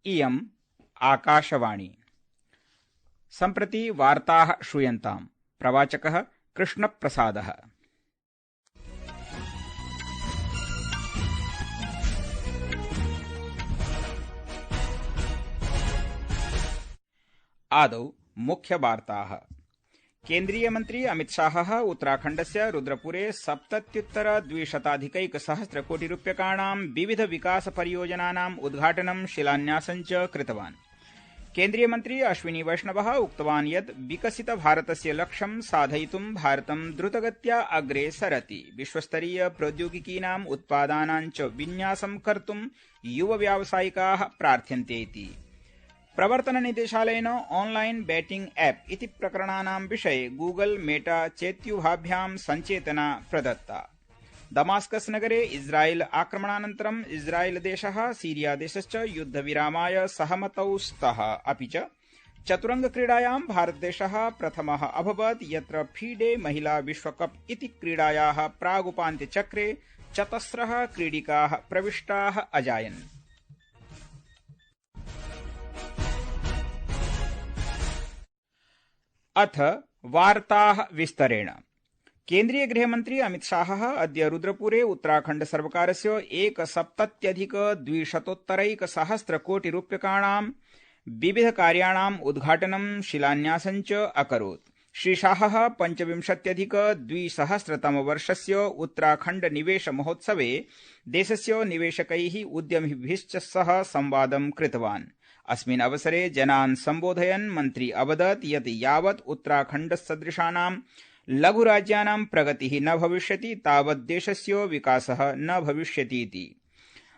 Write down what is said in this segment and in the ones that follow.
इयम् आकाशवाणी। सम्प्रति वार्ताः श्रूयन्ताम्। प्रवाचकः कृष्णप्रसादः। आदौ मुख्यवार्ताः। केन्द्रीय मन्त्री अमित शाहः उत्तराखण्डस्य रुद्रपुरे 77,200,000,000 विविध विकास परियोजनानाम् उद्घाटनं शिलान्यासं च कृतवान्। केन्द्रीय मन्त्री अश्विनी वैष्णवः उक्तवान् यत् विकसित भारतस्य लक्ष्यं साधयितुं भारतं द्रुतगत्या अग्रे सरति। विश्वस्तरीय प्रौद्योगिकीनाम् उत्पादानां च विन्यासं कर्तुं युव व्यावसायिकाः प्रार्थ्यन्ते इति। प्रवर्तन निदेशालयेन ऑनलाइन बैटिंग ऐप इति प्रकरणानां विषये गूगल मेटा चेत्युभाभ्यां सञ्चेतना प्रदत्ता। दमास्कस नगरे इस्राएल आक्रमणानन्तरं इस्राएल देशः सीरिया देशश्च युद्धविरामाय सहमतौ स्तः। अपि च चतुरंग क्रीडायां भारतदेशः प्रथमः अभवत्, यत्र फीडे महिला विश्वकप इति क्रीडायाः प्रागुपान्त्यचक्रे 4 क्रीडिकाः प्रविष्टाः अजायन्। अथ वार्ताः विस्तरेण। केन्द्रीय गृहमन्त्री अमित शाहः अद्य रुद्रपुरे उत्तराखण्ड सर्वकारस्य 1,70,200,000,000 विविध कार्याणाम् उद्घाटनं शिलान्यासं च अकरोत्। श्रीशाहः 25,200,000,000 उत्तराखण्ड निवेश महोत्सवे देशस्य निवेशकैः उद्यमिभिश्च सह संवादं कृतवान्। अस्मिन् अवसरे जनान् सम्बोधयन् मन्त्री अवदत् यत् यावत् उत्तराखण्डसदृशानां लघुराज्यानां प्रगतिः न भविष्यति तावत् देशस्य विकासः न भविष्यति इति।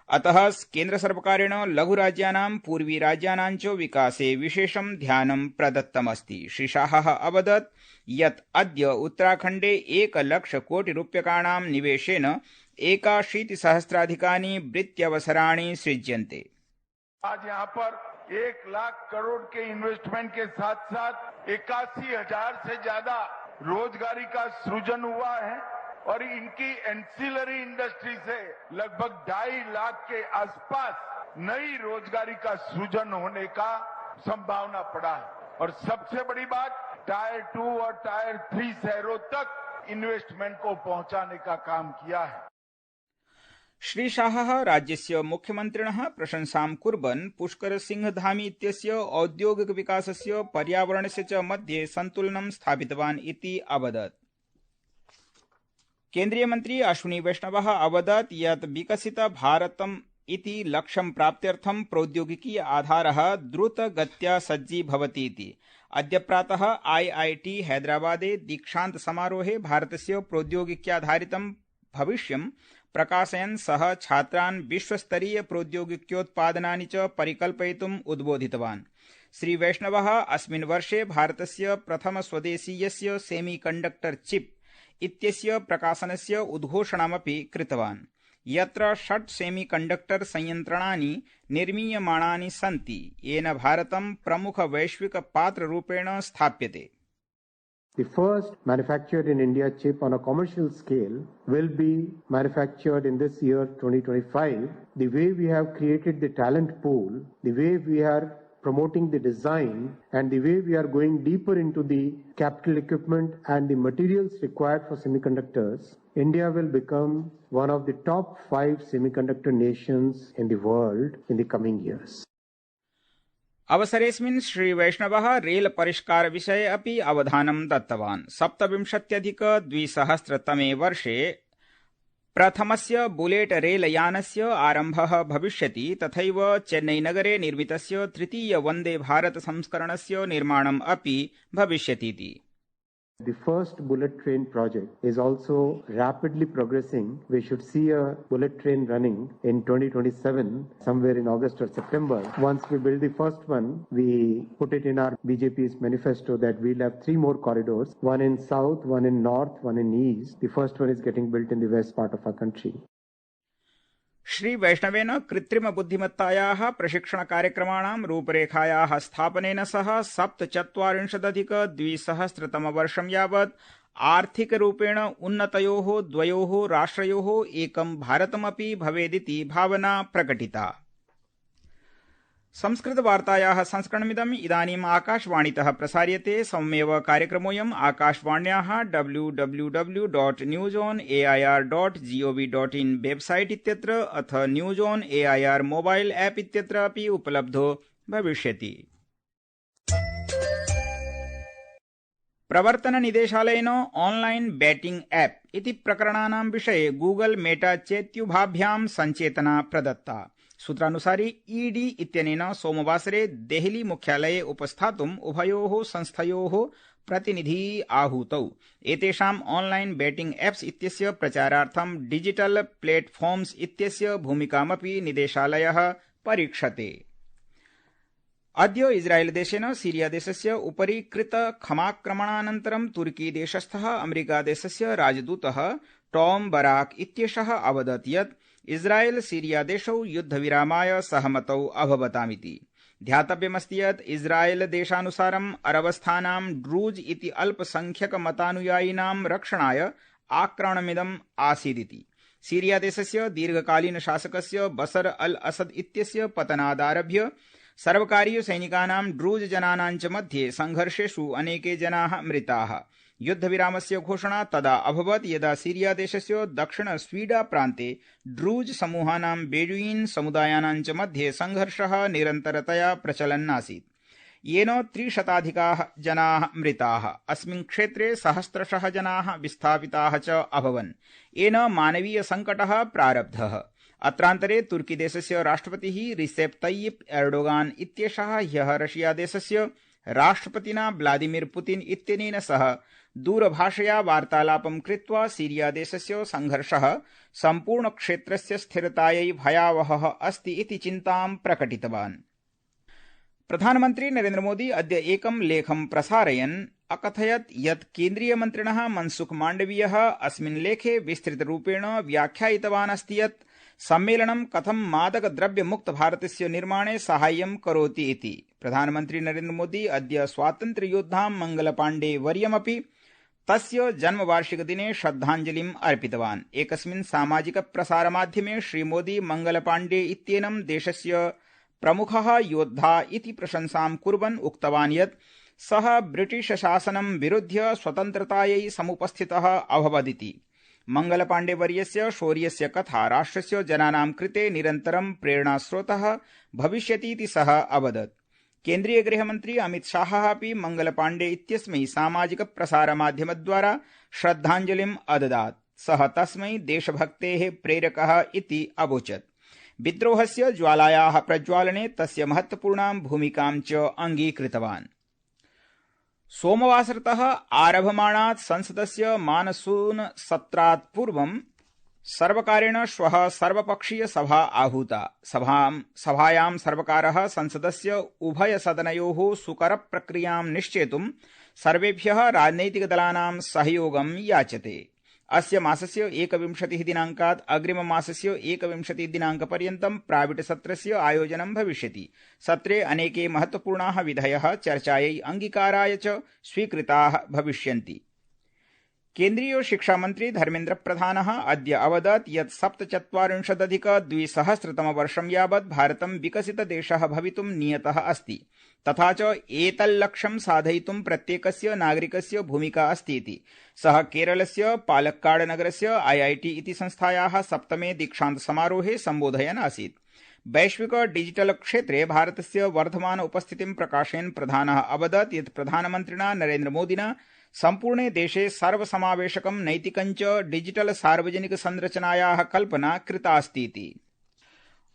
अतः केन्द्रसर्वकारेण लघुराज्यानां पूर्वीराज्यानां च विकासे विशेषं ध्यानं प्रदत्तमस्ति। श्रीशाहः अवदत् यत् अद्य उत्तराखण्डे 1,00,00,000,000 निवेशेन 81,000,000 वृत्त्यवसराणि सृज्यन्ते। आज यहाँ पर 1,00,000 करोड़ के इन्वेस्टमेंट के साथ साथ 81,000 से ज्यादा रोजगारी का सृजन हुआ है और इनकी एंसिलरी इंडस्ट्री से लगभग 2.5 लाख के आसपास नई रोजगारी का सृजन होने का संभावना पड़ा है। और सबसे बड़ी बात, टायर 2 और टायर 3 शहरों तक इन्वेस्टमेंट को पहुंचाने का काम किया है। श्रीशाहः राज्यस्य मुख्यमन्त्रिणः प्रशंसां कुर्वन् पुष्कर सिंह धामी इत्यस्य औद्योगिक विकासस्य पर्यावरणस्य च मध्ये सन्तुलनं स्थापितवान् इति अवदत्। केन्द्रीय मन्त्री अश्विनी वैष्णवः अवदत् यत् विकसित भारतम् इति लक्ष्यं प्राप्त्यर्थं प्रौद्योगिकी आधारः द्रुतगत्या सज्जीभवति इति। अद्य प्रातः IIT हैदराबादे दीक्षान्त समारोहे भारतस्य प्रौद्योगिक्याधारितं भविष्यं प्रकाशयन् सः छात्रान् विश्वस्तरीय प्रौद्योगिक्योत्पादनानि च परिकल्पयितुम् उद्बोधितवान्। श्री वैष्णवः अस्मिन् वर्षे भारतस्य प्रथम स्वदेशीयस्य सेमीकण्डक्टर चिप इत्यस्य प्रकाशनस्य उद्घोषणामपि कृतवान्, यत्र 6 सेमीकण्डक्टर संयन्त्राणि निर्मीयमाणानि सन्ति, येन भारतं प्रमुख वैश्विक पात्ररूपेण स्थाप्यते। The first manufactured in India chip on a commercial scale will be manufactured in this year 2025. The way we have created the talent pool, the way we are promoting the design, and the way we are going deeper into the capital equipment and the materials required for semiconductors, India will become one of the top 5 semiconductor nations in the world in the coming years. अवसरेऽस्मिन् Shri वैष्णवः rail परिष्कार विषये अपि अवधानं दत्तवान्। 27,200 वर्षे प्रथमस्य bullet रेलयानस्य आरम्भः भविष्यति। तथैव चेन्नईनगरे निर्मितस्य तृतीय वन्दे भारत संस्करणस्य निर्माणम् अपि भविष्यतीति। The first bullet train project is also rapidly progressing. We should see a bullet train running in 2027, somewhere in August or September. Once we build the first one, we put it in our BJP's manifesto that we'll have 3 more corridors, one in south, one in north, one in east. The first one is getting built in the west part of our country. Shri वैष्णवेन कृत्रिम बुद्धिमत्तायाः प्रशिक्षण कार्यक्रमाणां रूपरेखायाः स्थापनेन सह 47,200,000,000 यावत् आर्थिकरूपेण उन्नतयोः द्वयोः राष्ट्रयोः एकं भारतमपि भवेदिति भावना प्रकटिता। संस्कृतवार्तायाः संस्करणमिदम् इदानीम् आकाशवाणीतः प्रसार्यते। सममेव कार्यक्रमोऽयम् आकाशवाण्याः www.newsonair.gov.in वेबसाइट इत्यत्र अथ news on AIR mobile app इत्यत्र अपि उपलब्धो भविष्यति। प्रवर्तननिदेशालयेन ऑनलाइन बैटिंग ऐप इति प्रकरणानां विषये गूगल मेटा चेत्युभाभ्यां सञ्चेतना प्रदत्ता। सूत्रानुसारि ईडी इत्यनेन सोमवासरे देहली मुख्यालये उपस्थातुम् उभयोः संस्थयोः प्रतिनिधी आहूतौ। एतेषाम् ऑनलाइन बैटिंग ऐप्स इत्यस्य प्रचारार्थं डिजिटल प्लेटफॉर्म्स इत्यस्य भूमिकामपि निदेशालयः परीक्षते। अद्य इस्राएलदेशेन सीरियादेशस्य उपरि कृत खमाक्रमणानन्तरं तुर्कीदेशस्थः अमेरिकादेशस्य राजदूतः टॉम बराक इत्येषः अवदत् यत् इस्राएल सीरियादेशौ युद्धविरामाय सहमतौ अभवतामिति। ध्यातव्यमस्ति यत् इस्राएल देशानुसारम् अरबस्थानां ड्रूज इति अल्पसंख्यकमतानुयायिनां रक्षणाय आक्रमणमिदम् आसीदिति। सीरियादेशस्य दीर्घकालीन शासकस्य बसर अल असद इत्यस्य पतनादारभ्य सर्वकारीय सैनिकानां ड्रूज जनानां च मध्ये संघर्षेषु अनेके जनाः मृताः। युद्धविरामस्य घोषणा तदा अभवत् यदा सीरियादेशस्य दक्षिण स्वीडा प्रान्ते ड्रूज समूहानां बेडुइन समुदायानां च मध्ये संघर्षः निरन्तरतया प्रचलन्नासीत्, येन 300 जनाः मृताः। अस्मिन् क्षेत्रे सहस्रशः जनाः विस्थापिताः च अभवन्। येन मानवीय संकटः प्रारब्धः। अत्रान्तरे तुर्कीदेशस्य राष्ट्रपतिः रिसेप तय्यिप एर्डोगान इत्येषः ह्यः रशियादेशस्य राष्ट्रपतिना व्लादिमीर पुतिन इत्यनेन सह दूरभाषया वार्तालापं कृत्वा सीरियादेशस्य संघर्षः सम्पूर्णक्षेत्रस्य स्थिरतायै भयावहः अस्ति इति चिन्तां प्रकटितवान्। प्रधानमन्त्री नरेन्द्र मोदी अद्य एकं लेखं प्रसारयन् अकथयत् यत् केन्द्रीयमन्त्रिणः मनसुख माण्डवीयः अस्मिन् लेखे विस्तृतरूपेण व्याख्यायितवान् अस्ति यत् सम्मेलनं कथं मादकद्रव्यमुक्तभारतस्य निर्माणे साहाय्यं करोति इति। प्रधानमन्त्री नरेन्द्र मोदी अद्य स्वातन्त्र्ययोद्धां मंगलपाण्डे वर्यमपि तस्य जन्मवार्षिकदिने श्रद्धाञ्जलिम् अर्पितवान्। एकस्मिन् सामाजिक प्रसारमाध्यमे श्रीमोदी मंगलपाण्डे इत्येनं देशस्य प्रमुखः योद्धा इति प्रशंसां कुर्वन् उक्तवान् यत् सः ब्रिटिश शासनं विरुध्य स्वतन्त्रतायै समुपस्थितः अभवदिति। मंगलपाण्डे वर्यस्य शौर्यस्य कथा राष्ट्रस्य जनानां कृते निरन्तरं प्रेरणास्रोतः भविष्यतीति सः अवदत्। केन्द्रीय गृहमन्त्री अमित शाहः अपि मंगलपाण्डे इत्यस्मै सामाजिक प्रसारमाध्यमद्वारा श्रद्धाञ्जलिम् अददात्। सः तस्मै देशभक्तेः प्रेरकः इति अवोचत्। विद्रोहस्य ज्वालायाः प्रज्वालने तस्य महत्वपूर्णां भूमिकां च अङ्गीकृतवान्। सोमवासरतः आरभमाणात् संसदस्य मानसून सत्रात् पूर्वं सर्वकारेण श्वः सर्वपक्षीय सभा आहूता। सभायां सर्वकारः संसदस्य उभयसदनयोः सुकरप्रक्रियां निश्चेतुं सर्वेभ्यः राजनैतिकदलानां सहयोगं याचते। अस्य मासस्य 21 दिनाङ्कात् अग्रिममासस्य 21 दिनाङ्कपर्यन्तं प्राविट सत्रस्य आयोजनं भविष्यति। सत्रे अनेके महत्वपूर्णाः विधयः चर्चायै अङ्गीकाराय च स्वीकृताः भविष्यन्ति। केन्द्रीय शिक्षामन्त्री धर्मेन्द्र प्रधानः अद्य अवदत् यत् 47,200 यावत् भारतं विकसितदेशः भवितुं नियतः अस्ति, तथा च एतल्लक्ष्यं साधयितुं प्रत्येकस्य नागरिकस्य भूमिका अस्ति इति। सः केरलस्य पालक्काड नगरस्य IIT इति संस्थायाः 7मे दीक्षान्त समारोहे सम्बोधयन् आसीत्। वैश्विक डिजिटल क्षेत्रे भारतस्य वर्धमान उपस्थितिं प्रकाशयन् प्रधानः अवदत् यत् प्रधानमन्त्रिणा नरेन्द्र मोदिना सम्पूर्णे देशे सर्वसमावेशकं नैतिकं च डिजिटल सार्वजनिक संरचनायाः कल्पना कृता अस्ति इति।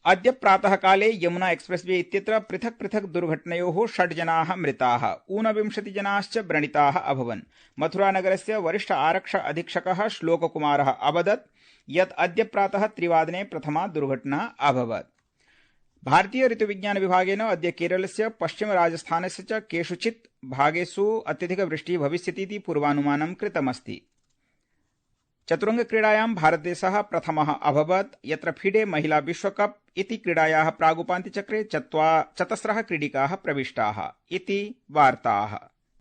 अद्य प्रातःकाले यमुना एक्सप्रेसवे इत्यत्र पृथक् पृथक् दुर्घटनयोः 6 जनाः मृताः, 29 जनाश्च व्रणिताः अभवन्। मथुरानगरस्य वरिष्ठ आरक्ष अधीक्षकः श्लोककुमारः अवदत् यत् अद्य प्रातः 3 वादने प्रथमा दुर्घटना अभवत्। भारतीय ऋतुविज्ञान विभागेन अद्य केरलस्य पश्चिम राजस्थानस्य च केषुचित् भागेषु अत्यधिकवृष्टिः भविष्यतीति पूर्वानुमानं कृतमस्ति। चतुरङ्गक्रीडायां भारतदेशः प्रथमः अभवत्, यत्र फिडे महिला विश्वकप इति क्रीडायाः प्रागुपान्त्यचक्रे 4 क्रीडिकाः प्रविष्टाः इति वार्ताः।